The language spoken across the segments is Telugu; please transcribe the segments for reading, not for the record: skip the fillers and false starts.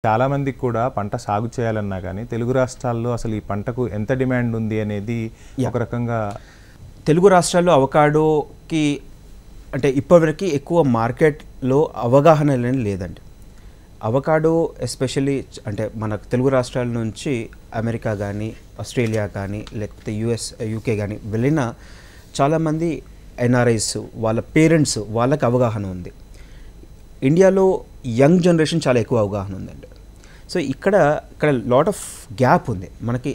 చాలా మందికి కూడా పంట సాగు చేయాలన్నా కానీ తెలుగు రాష్ట్రాల్లో అసలు ఈ పంటకు ఎంత డిమాండ్ ఉంది అనేది ఒక రకంగా తెలుగు రాష్ట్రాల్లో అవకాడోకి అంటే ఇప్పటివరకు ఎక్కువ మార్కెట్లో అవగాహన లేదండి. అవకాడో ఎస్పెషల్లీ అంటే మన తెలుగు రాష్ట్రాల నుంచి అమెరికా కానీ ఆస్ట్రేలియా కానీ లేకపోతే యూకే కానీ వెళ్ళిన చాలామంది ఎన్ఆర్ఐస్ వాళ్ళ పేరెంట్స్ వాళ్ళకి అవగాహన ఉంది. ఇండియాలో యంగ్ జనరేషన్ చాలా ఎక్కువ అవగాహన ఉందండి. సో ఇక్కడ లాట్ ఆఫ్ గ్యాప్ ఉంది. మనకి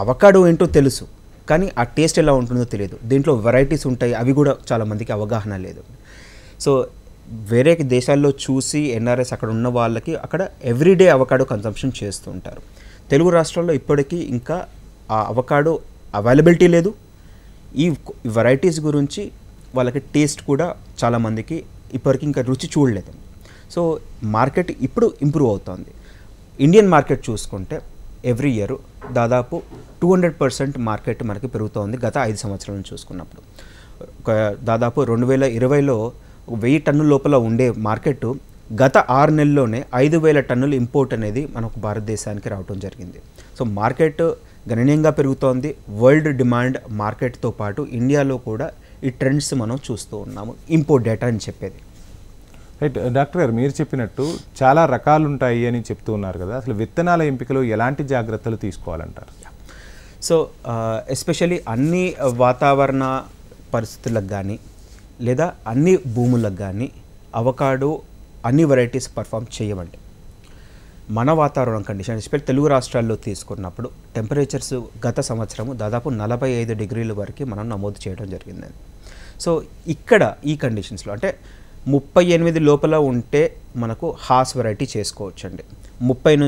అవకాడో ఏంటో తెలుసు కానీ ఆ టేస్ట్ ఎలా ఉంటుందో తెలియదు. దీంట్లో వెరైటీస్ ఉంటాయి, అవి కూడా చాలామందికి అవగాహన లేదు. సో వేరే దేశాల్లో చూసి ఎన్ఆర్ఎస్ అక్కడ ఉన్న వాళ్ళకి అక్కడ ఎవ్రీడే అవకాడో కన్సంప్షన్ చేస్తూ ఉంటారు. తెలుగు రాష్ట్రాల్లో ఇప్పటికీ ఇంకా ఆ అవకాడో అవైలబిలిటీ లేదు. ఈ వెరైటీస్ గురించి వాళ్ళకి టేస్ట్ కూడా చాలామందికి ఇప్పటికీ ఇంకా రుచి చూడలేదు. సో మార్కెట్ ఇప్పుడు ఇంప్రూవ్ అవుతుంది. ఇండియన్ మార్కెట్ చూసుకుంటే ఎవ్రీ ఇయర్ దాదాపు 200% మార్కెట్ మనకి పెరుగుతోంది గత 5 సంవత్సరాలను చూసుకున్నప్పుడు. దాదాపు 2020లో 1000 టన్నుల లోపల ఉండే మార్కెట్ గత 6 నెలల్లోనే 5000 టన్నుల ఇంపోర్ట్ అనేది మనకు భారతదేశానికి రావడం జరిగింది. సో మార్కెట్ గణనీయంగా పెరుగుతోంది. వరల్డ్ డిమాండ్ మార్కెట్తో పాటు ఇండియాలో కూడా ఈ ట్రెండ్స్ మనం చూస్తూ ఉన్నాము. ఇంపోర్ట్ డేటా అని చెప్పేది. రైట్ డాక్టర్ గారు, మీరు చెప్పినట్టు చాలా రకాలు ఉంటాయి అని చెప్తూ ఉన్నారు కదా, అసలు విత్తనాల ఎంపికలో ఎలాంటి జాగ్రత్తలు తీసుకోవాలంటారు? సో ఎస్పెషల్లీ అన్ని వాతావరణ పరిస్థితులకు కానీ లేదా అన్ని భూములకు కానీ అవకాడో అన్ని వెరైటీస్ పర్ఫామ్ చేయవండి. మన వాతావరణం కండిషన్ ఎస్పెషల్లీ తెలుగు రాష్ట్రాల్లో తీసుకున్నప్పుడు టెంపరేచర్స్ గత సంవత్సరము దాదాపు 45 డిగ్రీల వరకు మనం నమోదు చేయడం జరిగిందండి. సో ఇక్కడ ఈ కండిషన్స్లో అంటే 38 లోపల ఉంటే మనకు హాస్ వెరైటీ చేసుకోవచ్చండి. 38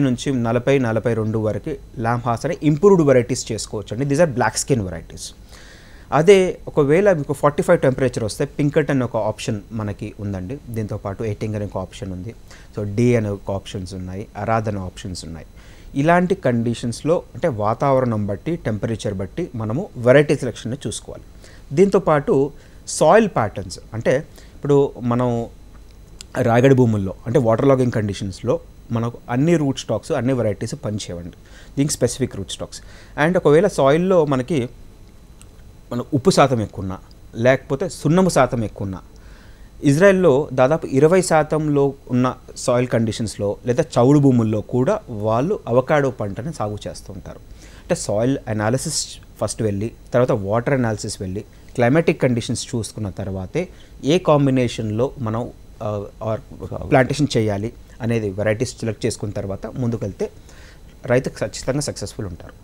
నుంచి 40-42 వరకు ల్యాంప్ హాస్ అనే ఇంప్రూవ్డ్ వెరైటీస్ చేసుకోవచ్చండి. These are black skin varieties. అదే ఒకవేళ మీకు 45 టెంపరేచర్ వస్తే పింకట్ అనే ఒక ఆప్షన్ మనకి ఉందండి. దీంతోపాటు ఎయిటింగ్ అనే ఒక ఆప్షన్ ఉంది. సో డి అనే ఒక ఆప్షన్స్ ఉన్నాయి, అరాద్ అనే ఆప్షన్స్ ఉన్నాయి. ఇలాంటి కండిషన్స్లో అంటే వాతావరణం బట్టి టెంపరేచర్ బట్టి మనము వెరైటీ సెలెక్షన్ చూసుకోవాలి. దీంతోపాటు సాయిల్ ప్యాటర్న్స్ అంటే ఇప్పుడు మనం రాగడి భూముల్లో అంటే వాటర్ లాగింగ్ కండిషన్స్లో మనకు అన్ని రూట్ స్టాక్స్ అన్ని వెరైటీస్ పనిచేయండి. దీనికి స్పెసిఫిక్ రూట్ స్టాక్స్. అండ్ ఒకవేళ సాయిల్లో మనకి మన ఉప్పు శాతం ఎక్కువ లేకపోతే సున్నము శాతం ఎక్కువ ఇజ్రాయెల్లో దాదాపు 20% ఉన్న సాయిల్ కండిషన్స్లో లేదా చౌడు భూముల్లో కూడా వాళ్ళు అవకాడో పంటని సాగు చేస్తుంటారు. అంటే సాయిల్ అనాలిసిస్ ఫస్ట్ వెళ్ళి తర్వాత వాటర్ అనాలిసిస్ వెళ్ళి క్లైమాటిక్ కండిషన్స్ చూసుకున్న తర్వాతే ఏ కాంబినేషన్లో మనం ప్లాంటేషన్ చేయాలి అనేది వెరైటీస్ సెలెక్ట్ చేసుకున్న తర్వాత ముందుకు వెళ్తే రైతు ఖచ్చితంగా సక్సెస్ఫుల్ ఉంటారు.